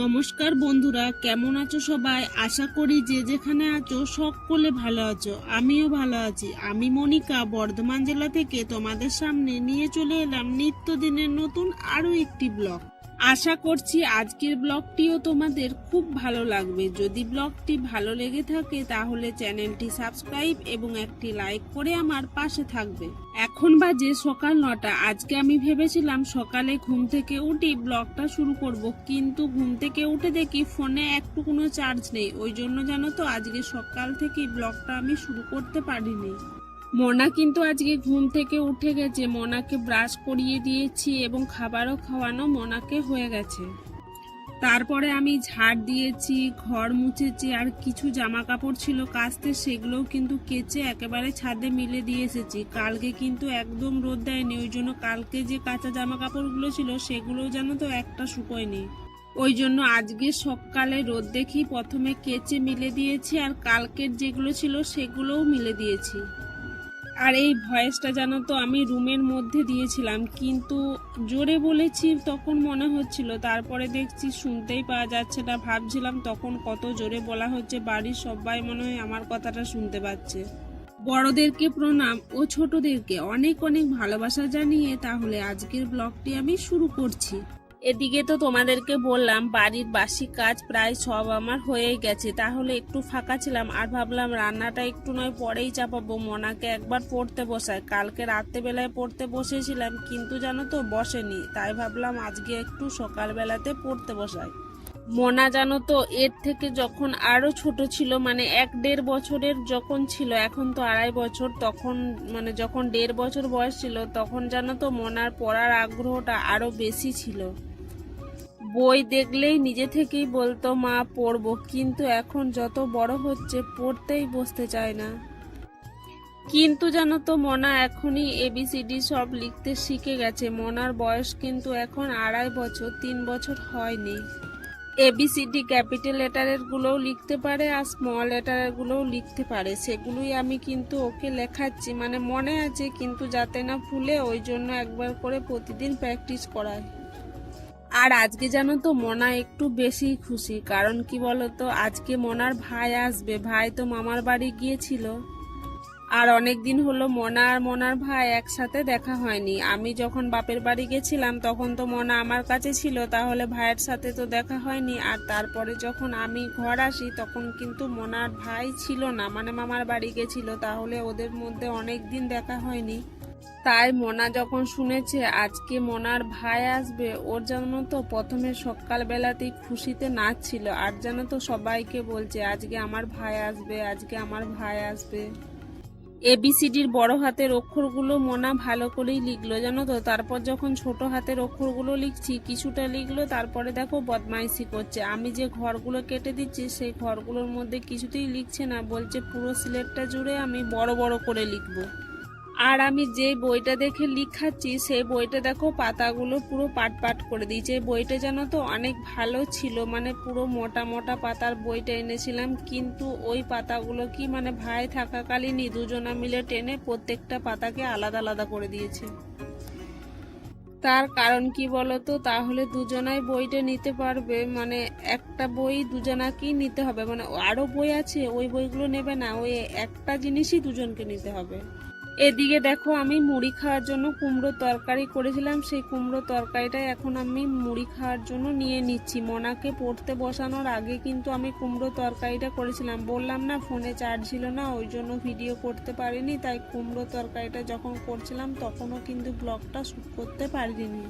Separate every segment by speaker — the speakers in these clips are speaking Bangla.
Speaker 1: নমস্কার বন্ধুরা, কেমন আছো সবাই? আশা করি যে যেখানে আছো সকলে ভালো আছো। আমিও ভালো আছি। আমি মনিকা বর্ধমান জেলা থেকে তোমাদের সামনে নিয়ে চলে এলাম নিত্যদিনের নতুন আরো একটি ব্লগ। আশা করছি আজকের ব্লগটিও তোমাদের খুব ভালো লাগবে। যদি ব্লগটি ভালো লেগে থাকে তাহলে চ্যানেলটি সাবস্ক্রাইব এবং একটি লাইক করে আমার পাশে থাকবে। এখন বাজে সকাল 9টা। আজকে আমি ভেবেছিলাম সকালে ঘুম থেকে উঠে ব্লগটা শুরু করব, কিন্তু ঘুম থেকে উঠে দেখি ফোনে একটু কোনো চার্জ নেই। ওই জন্য জানো তো আজকে সকাল থেকে ব্লগটা আমি শুরু করতে পারিনি। মোনা কিন্তু আজকে ঘুম থেকে উঠে গেছে। মোনাকে ব্রাশ করিয়ে দিয়েছি এবং খাবারও খাওয়ানো মোনাকে হয়ে গেছে। তারপরে আমি ঝাড় দিয়েছি, ঘর মুছেছি, আর কিছু জামা কাপড় ছিল কাচতে, সেগুলোও কিন্তু কেচে একেবারে ছাদে মিলে দিয়ে এসেছি। কালকে কিন্তু একদম রোদ দেয়নি, ওই জন্য কালকে যে কাঁচা জামা কাপড়গুলো ছিল সেগুলোও জানো তো একটা শুকোয়নি। ওই জন্য আজকে সকালে রোদ দেখি প্রথমে কেচে মিলে দিয়েছি, আর কালকের যেগুলো ছিল সেগুলোও মিলে দিয়েছি। আর এই ভয়েসটা জানো তো আমি রুমের মধ্যে দিয়েছিলাম, কিন্তু জোরে বলেছি তখন মনে হচ্ছিল, তারপরে দেখছি শুনতেই পাওয়া যাচ্ছে না। ভাবছিলাম তখন কত জোরে বলা হচ্ছে, বাড়ির সবাই মনে হয় আমার কথাটা শুনতে পাচ্ছে। বড়দেরকে প্রণাম ও ছোটদেরকে অনেক অনেক ভালোবাসা জানিয়ে তাহলে আজকের ব্লগটি আমি শুরু করছি। এদিকে তো তোমাদেরকে বললাম বাড়ির বাসি কাজ প্রায় সব আমার হয়ে গেছে, তাহলে একটু ফাঁকা ছিলাম আর ভাবলাম রান্নাটা একটু নয় পরেই চাপাবো। মোনাকে একবার পড়তে বসায়, কালকে রাত্রেবেলায় পড়তে বসেছিলাম কিন্তু জানো তো বসেনি, তাই ভাবলাম আজকে একটু সকালবেলাতে পড়তে বসাই। মোনা জানো তো এর থেকে যখন আরো ছোট ছিল, মানে 1-1.5 বছরের যখন ছিল, এখন তো 2.5 বছর, তখন মানে যখন 1.5 বছর বয়স ছিল তখন জানো তো মোনার পড়ার আগ্রহটা আরো বেশি ছিল। বই দেখলেই নিজে থেকেই বলতো মা পড়বো, কিন্তু এখন যত বড় হচ্ছে পড়তেই বসতে চায় না। কিন্তু জানো তো মোনা এখনই এবিসিডি সব লিখতে শিখে গেছে। মোনার বয়স কিন্তু এখন 2.5 বছর, 3 বছর হয়নি। এবিসিডি ক্যাপিটাল লেটারের গুলোও লিখতে পারে আর স্মল লেটারের গুলোও লিখতে পারে। সেগুলোই আমি কিন্তু ওকে লেখাচ্ছি, মানে মনে আছে কিন্তু যাতে না ভুলে, ওই জন্য একবার করে প্রতিদিন প্র্যাকটিস করায়। আর আজকে জানো তো মোনা একটু বেশি খুশি, কারণ কি বলতো আজকে মোনার ভাই আসবে। ভাই তো মামার বাড়ি গিয়েছিল, আর অনেক দিন হলো মোনা আর মোনার ভাই একসাথে দেখা হয়নি। আমি যখন বাপের বাড়ি গেছিলাম তখন তো মোনা আমার কাছে ছিল, তাহলে ভাইয়ের সাথে তো দেখা হয়নি। আর তারপরে যখন আমি ঘর আসি তখন কিন্তু মোনার ভাই ছিল না, মানে মামার বাড়ি গেছিল, তাহলে ওদের মধ্যে অনেক দিন দেখা হয়নি। তাই মোনা যখন শুনেছে আজকে মোনার ভাই আসবে, ওর জানো তো প্রথমে সকালবেলাতেই খুশিতে নাচছিল, আর জানো তো সবাইকে বলছে আজকে আমার ভাই আসবে, আজকে আমার ভাই আসবে। এবিসিডির বড় হাতের অক্ষরগুলো মোনা ভালো করেই লিখলো জানো তো। তারপর যখন ছোট হাতের অক্ষরগুলো লিখছি কিছুটা লিখলো, তারপরে দেখো বদমাইশি করছে। আমি যে ঘরগুলো কেটে দিচ্ছি সেই ঘরগুলোর মধ্যে কিছুতেই লিখছে না, বলছে পুরো সিলেটটা জুড়ে আমি বড় বড় করে লিখবো। আর আমি যে বইটা দেখে লিখাচ্ছি সেই বইটা দেখো পাতাগুলো পুরো পাট পাট করে দিয়েছে। এই বইটা জানো তো অনেক ভালো ছিল, মানে পুরো মোটা মোটা পাতার বইটা এনেছিলাম, কিন্তু ওই পাতাগুলো কি মানে ভাই থাকাকালীনই দুজনা মিলে টেনে প্রত্যেকটা পাতাকে আলাদা আলাদা করে দিয়েছে। তার কারণ কি বলতো, তাহলে দুজনাই বইটা নিতে পারবে, মানে একটা বই দুজনাকেই নিতে হবে, মানে আরো বই আছে ওই বইগুলো নেবে না, ওই একটা জিনিসই দুজনকে নিতে হবে। এদিকে দেখো আমি মুড়ি খাওয়ার জন্য কুমড়ো তরকারি করেছিলাম, সেই কুমড়ো তরকারিটাই এখন আমি মুড়ি খাওয়ার জন্য নিয়ে নিচ্ছি। মোনাকে পড়তে বসানোর আগে কিন্তু আমি কুমড়ো তরকারিটা করেছিলাম, বললাম না ফোনে চার্জ ছিল না, ওই জন্য ভিডিও করতে পারিনি। তাই কুমড়ো তরকারিটা যখন করছিলাম তখনও কিন্তু ব্লগটা শ্যুট করতে পারিনি।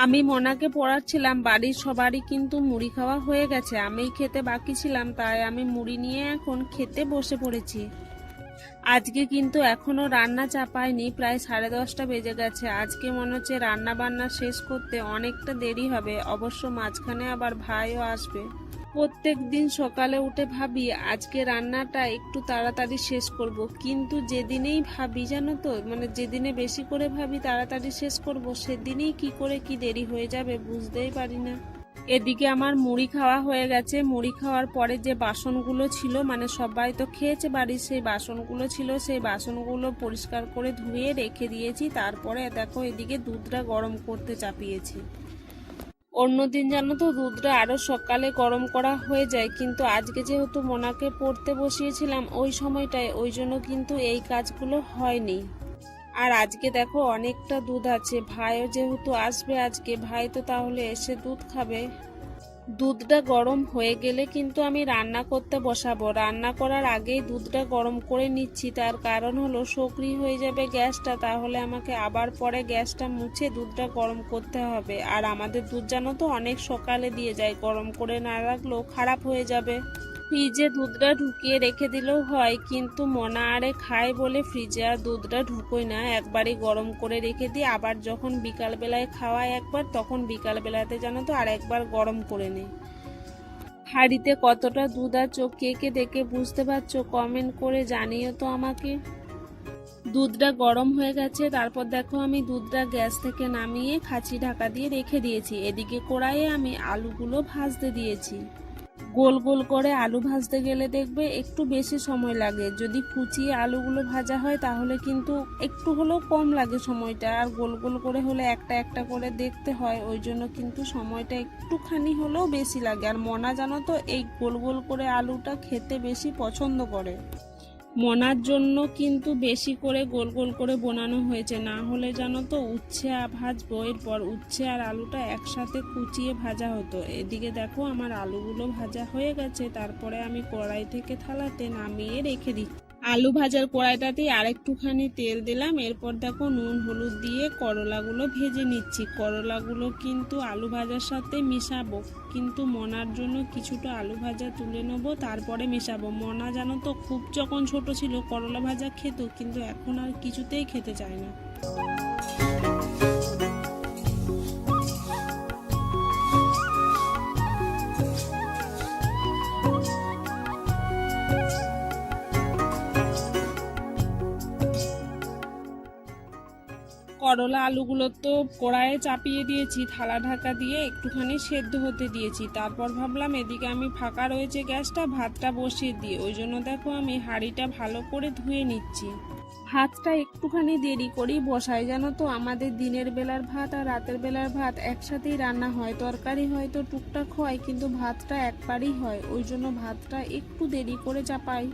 Speaker 1: আমি মোনাকে পড়াচ্ছিলাম, বাড়ির সবারই কিন্তু মুড়ি খাওয়া হয়ে গেছে, আমিই খেতে বাকি ছিলাম, তাই আমি মুড়ি নিয়ে এখন খেতে বসে পড়েছি। আজকে কিন্তু এখনো রান্না চাপায়নি, প্রায় 10:30 বেজে গেছে। আজকে মনে হচ্ছে রান্না বান্না শেষ করতে অনেকটা দেরি হবে, অবশ্য মাঝখানে আবার ভাইও আসবে। প্রত্যেক দিন সকালে উঠে ভাবি আজকে রান্নাটা একটু তাড়াতাড়ি শেষ করব, কিন্তু যেদিনেই ভাবি জানো তো, মানে যেদিনে বেশি করে ভাবি তাড়াতাড়ি শেষ করব, সেদিনেই কি করে কি দেরি হয়ে যাবে বুঝতেই পারি না। এদিকে আমার মুড়ি খাওয়া হয়ে গেছে। মুড়ি খাওয়ার পরে যে বাসনগুলো ছিল, মানে সবাই তো খেয়েছে বাড়ির, সেই বাসনগুলো ছিল, সেই বাসনগুলো পরিষ্কার করে ধুয়ে রেখে দিয়েছি। তারপরে দেখো এদিকে দুধটা গরম করতে চাপিয়েছি। অন্যদিন জানো তো দুধটা আরো সকালে গরম করা হয়ে যায়, কিন্তু আজকে যেহেতু মোনাকে পড়তে বসিয়েছিলাম ওই সময়টায়, ওই জন্য কিন্তু এই কাজগুলো হয়নি। আর আজকে দেখো অনেকটা দুধ আছে, ভাইও যেহেতু আসবে আজকে, ভাই তো তাহলে এসে দুধ খাবে। দুধটা গরম হয়ে গেলে কিন্তু আমি রান্না করতে বসাবো। রান্না করার আগেই দুধটা গরম করে নিচ্ছি, তার কারণ হলো সকরি হয়ে যাবে গ্যাসটা, তাহলে আমাকে আবার পরে গ্যাসটা মুছে দুধটা গরম করতে হবে। আর আমাদের দুধ জানো তো অনেক সকালে দিয়ে যায়, গরম করে না রাখলেও খারাপ হয়ে যাবে। ফ্রিজে দুধটা ঢুকিয়ে রেখে দিলেও হয়, কিন্তু মনা আরে খায় বলে ফ্রিজে আর দুধটা ঢুকোই না, একবারই গরম করে রেখে দিই। আবার যখন বিকালবেলায় খাওয়াই একবার, তখন বিকালবেলাতে জানো তো আর একবার গরম করে নিই। হাঁড়িতে কতটা দুধ আছে কে কে দেখে বুঝতে পারছো কমেন্ট করে জানিও তো আমাকে। দুধটা গরম হয়ে গেছে, তারপর দেখো আমি দুধটা গ্যাস থেকে নামিয়ে খাঁচি ঢাকা দিয়ে রেখে দিয়েছি। এদিকে কড়াইয়ে আমি আলুগুলো ভাজতে দিয়েছি। গোল গোল করে আলু ভাজতে গেলে দেখবে একটু বেশি সময় লাগে, যদি কুচিয়ে আলুগুলো ভাজা হয় তাহলে কিন্তু একটু হলেও কম লাগে সময়টা, আর গোল গোল করে হলে একটা একটা করে দেখতে হয়, ওই জন্য কিন্তু সময়টা একটুখানি হলেও বেশি লাগে। আর মনা জানো তো এই গোল গোল করে আলুটা খেতে বেশি পছন্দ করে, মনার জন্য কিন্তু বেশি করে গোল গোল করে বানানো হয়েছে, না হলে জানো তো উচ্ছে ভাজবো, এরপর উচ্ছে আর আলুটা একসাথে কুচিয়ে ভাজা হতো। এদিকে দেখো আমার আলুগুলো ভাজা হয়ে গেছে, তারপরে আমি কড়াই থেকে থালাতে নামিয়ে রেখে দিচ্ছি। আলু ভাজার কড়াইটাতেই আরেকটুখানি তেল দিলাম, এরপর দেখো নুন হলুদ দিয়ে করলাগুলো ভেজে নিচ্ছি। করলাগুলো কিন্তু আলু ভাজার সাথে মিশাবো, কিন্তু মনার জন্য কিছুটা আলু ভাজা তুলে নেবো, তারপরে মেশাবো। মনা জানো তো খুব যখন ছোট ছিল করলা ভাজা খেত, কিন্তু এখন আর কিছুতেই খেতে চায় না। করলা আলুগুলো তো কড়াইয়ে চাপিয়ে দিয়েছি, থালা ঢাকা দিয়ে একটুখানি সেদ্ধ হতে দিয়েছি। তারপর ভাবলাম এদিকে আমি ফাঁকা রয়েছে গ্যাসটা, ভাতটা বসিয়ে দিই, ওই জন্য দেখো আমি হাঁড়িটা ভালো করে ধুয়ে নিচ্ছি। ভাতটা একটুখানি দেরি করেই বসাই, জানো তো আমাদের দিনের বেলার ভাত আর রাতের বেলার ভাত একসাথেই রান্না হয়, তরকারি হয়তো টুকটাক হয় কিন্তু ভাতটা একবারই হয়, ওই জন্য ভাতটা একটু দেরি করে চাপাই।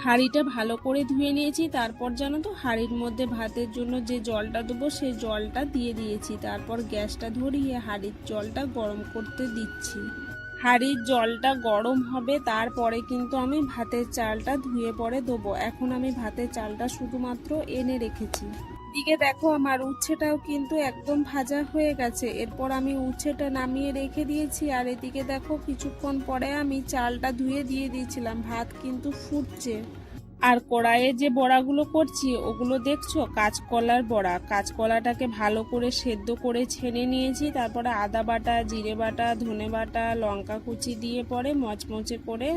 Speaker 1: হাঁড়িটা ভালো করে ধুয়ে নিয়েছি, তারপর জানো তো হাঁড়ির মধ্যে ভাতের জন্য যে জলটা দেবো সেই জলটা দিয়ে দিয়েছি। তারপর গ্যাসটা ধরিয়ে হাঁড়ির জলটা গরম করতে দিচ্ছি। হাঁড়ির জলটা গরম হবে, তারপরে কিন্তু আমি ভাতের চালটা ধুয়ে পরে দেবো। এখন আমি ভাতের চালটা শুধুমাত্র এনে রেখেছি। এদিকে দেখো আমার উচ্ছেটাও কিন্তু একদম ভাজা হয়ে গেছে, এরপর আমি উচ্ছেটা নামিয়ে রেখে দিয়েছি। আর এদিকে দেখো কিছুক্ষণ পরে আমি চালটা ধুয়ে দিয়ে দিয়েছিলাম, ভাত কিন্তু ফুটছে। আর কড়াইয়ে যে বড়াগুলো করছি ওগুলো দেখছো কাঁচকলার বড়া, কাঁচকলাটাকে ভালো করে সেদ্ধ করে ছেনে নিয়েছি, তারপরে আদা বাটা, জিরে বাটা, ধনে বাটা, লঙ্কা কুচি দিয়ে পরে মচমচে করে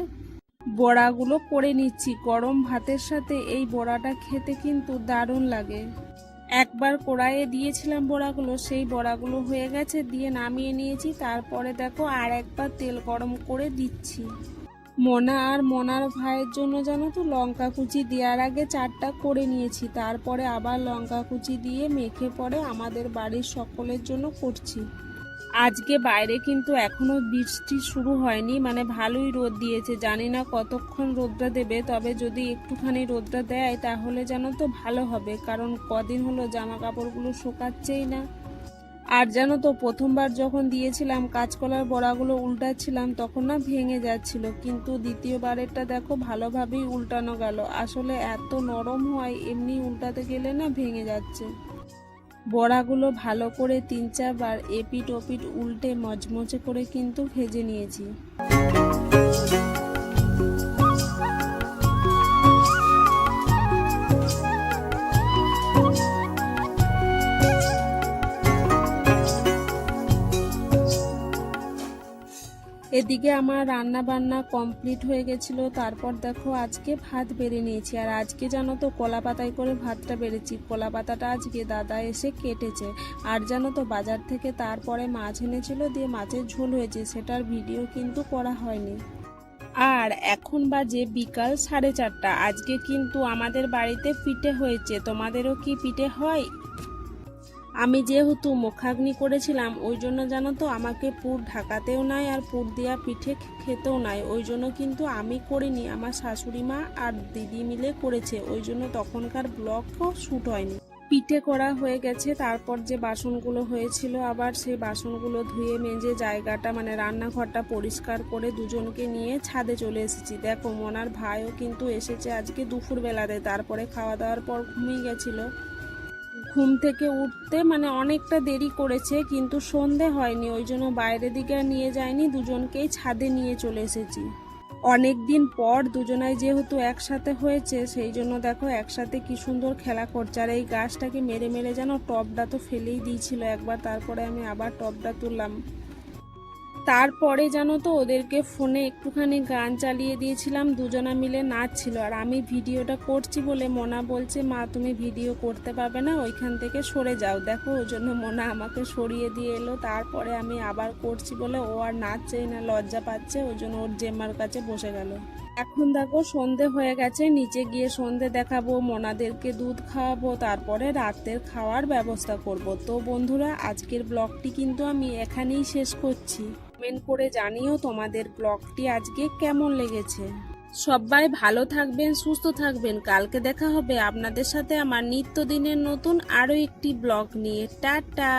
Speaker 1: বড়াগুলো করে নিচ্ছি। গরম ভাতের সাথে এই বড়াটা খেতে কিন্তু দারুণ লাগে। একবার কড়াইয়ে দিয়েছিলাম বড়াগুলো, সেই বড়াগুলো হয়ে গেছে, দিয়ে নামিয়ে নিয়েছি। তারপরে দেখো আর একবার তেল গরম করে দিচ্ছি। মনা আর মনার ভাইয়ের জন্য জানো তো লঙ্কা কুচি দেওয়ার আগে চারটা করে নিয়েছি, তারপরে আবার লঙ্কা কুচি দিয়ে মেখে পরে আমাদের বাড়ির সকলের জন্য করছি। আজকে বাইরে কিন্তু এখনো বৃষ্টি শুরু হয়নি, মানে ভালোই রোদ দিয়েছে, জানি না কতক্ষণ রোদটা দেবে, তবে যদি একটুখানি রোদটা দেয় তাহলে জানো তো ভালো হবে, কারণ কদিন হলো জামা কাপড়গুলো শুকাচ্ছেই না। আর জানো তো প্রথমবার যখন দিয়েছিলাম কাঁচকলার বড়াগুলো উল্টাচ্ছিলাম তখন না ভেঙে যাচ্ছিল, কিন্তু দ্বিতীয়বারেরটা দেখো ভালোভাবেই উল্টানো গেল। আসলে এত নরম হয়, এমনি উল্টাতে গেলে না ভেঙে যাচ্ছে। বড়াগুলো ভালো করে 3-4 বার এপিট ওপিট উল্টে মচমচে করে কিন্তু ভেজে নিয়েছি। এদিকে আমার রান্না বান্না কমপ্লিট হয়ে গেছিল, তারপর দেখো আজকে ভাত বেড়ে নিয়েছি। আর আজকে জানো তো কলা পাতায় করে ভাতটা বেড়েছি, কলা পাতাটা আজকে দাদা এসে কেটেছে। আর জানো তো বাজার থেকে তারপরে মাছ এনেছিল, দিয়ে মাছের ঝোল হয়েছে, সেটার ভিডিও কিন্তু করা হয়নি। আর এখন বাজে বিকাল 4:30। আজকে কিন্তু আমাদের বাড়িতে পিঠে হয়েছে, তোমাদেরও কি পিঠে হয়? আমি যেহেতু মুখাগ্নি করেছিলাম ওই জন্য জানো তো আমাকে পুর ঢাকাতেও নাই আর পুর দেওয়া পিঠে খেতেও নাই, ওই জন্য কিন্তু আমি করিনি, আমার শাশুড়ি মা আর দিদি মিলে করেছে, ওই জন্য তখনকার ব্লগও শ্যুট হয়নি। পিঠে করা হয়ে গেছে, তারপর যে বাসনগুলো হয়েছিল আবার সেই বাসনগুলো ধুয়ে মেজে জায়গাটা মানে রান্নাঘরটা পরিষ্কার করে দুজনকে নিয়ে ছাদে চলে এসেছি। দেখো মোনার ভাইও কিন্তু এসেছে আজকে দুপুরবেলাতে, তারপরে খাওয়া দাওয়ার পর ঘুমিয়ে গেছিল। ঘুম থেকে উঠতে মানে অনেকটা দেরি করেছে, কিন্তু সন্ধে হয়নি, ওই জন্য বাইরের দিকে আর নিয়ে যায়নি, দুজনকেই ছাদে নিয়ে চলে এসেছি। অনেক দিন পর দুজনাই যেহেতু একসাথে হয়েছে সেই জন্য দেখো একসাথে কি সুন্দর খেলা করছে। আর এই গাছটাকে মেরে মেরে যেন টবটা তো ফেলেই দিয়েছিল একবার, তারপরে আমি আবার টবটা তুললাম। তারপরে জানো তো ওদেরকে ফোনে একটুখানি গান চালিয়ে দিয়েছিলাম, দুজনা মিলে নাচছিল। আর আমি ভিডিওটা করছি বলে মোনা বলছে মা তুমি ভিডিও করতে পারবে না, ওইখান থেকে সরে যাও। দেখো ওই জন্য মোনা আমাকে সরিয়ে দিয়ে এলো, তারপরে আমি আবার করছি বলে ও আর নাচছেই না, লজ্জা পাচ্ছে, ওই জন্য ওর জেম্মার কাছে বসে গেল। এখন দেখো সন্ধে হয়ে গেছে, নিচে গিয়ে সন্ধে দেখাবো, মোনাদেরকে দুধ খাওয়াবো, তারপরে রাতের খাওয়ার ব্যবস্থা করব। তো বন্ধুরা আজকের ব্লগটি কিন্তু আমি এখানেই শেষ করছি। কমেন্ট করে জানিও তোমাদের ব্লগটি আজকে কেমন লেগেছে। সবাই ভালো থাকবেন, সুস্থ থাকবেন। কালকে দেখা হবে আপনাদের সাথে আমার নিত্যদিনের নতুন আরো একটি ব্লগ নিয়ে। টাটা।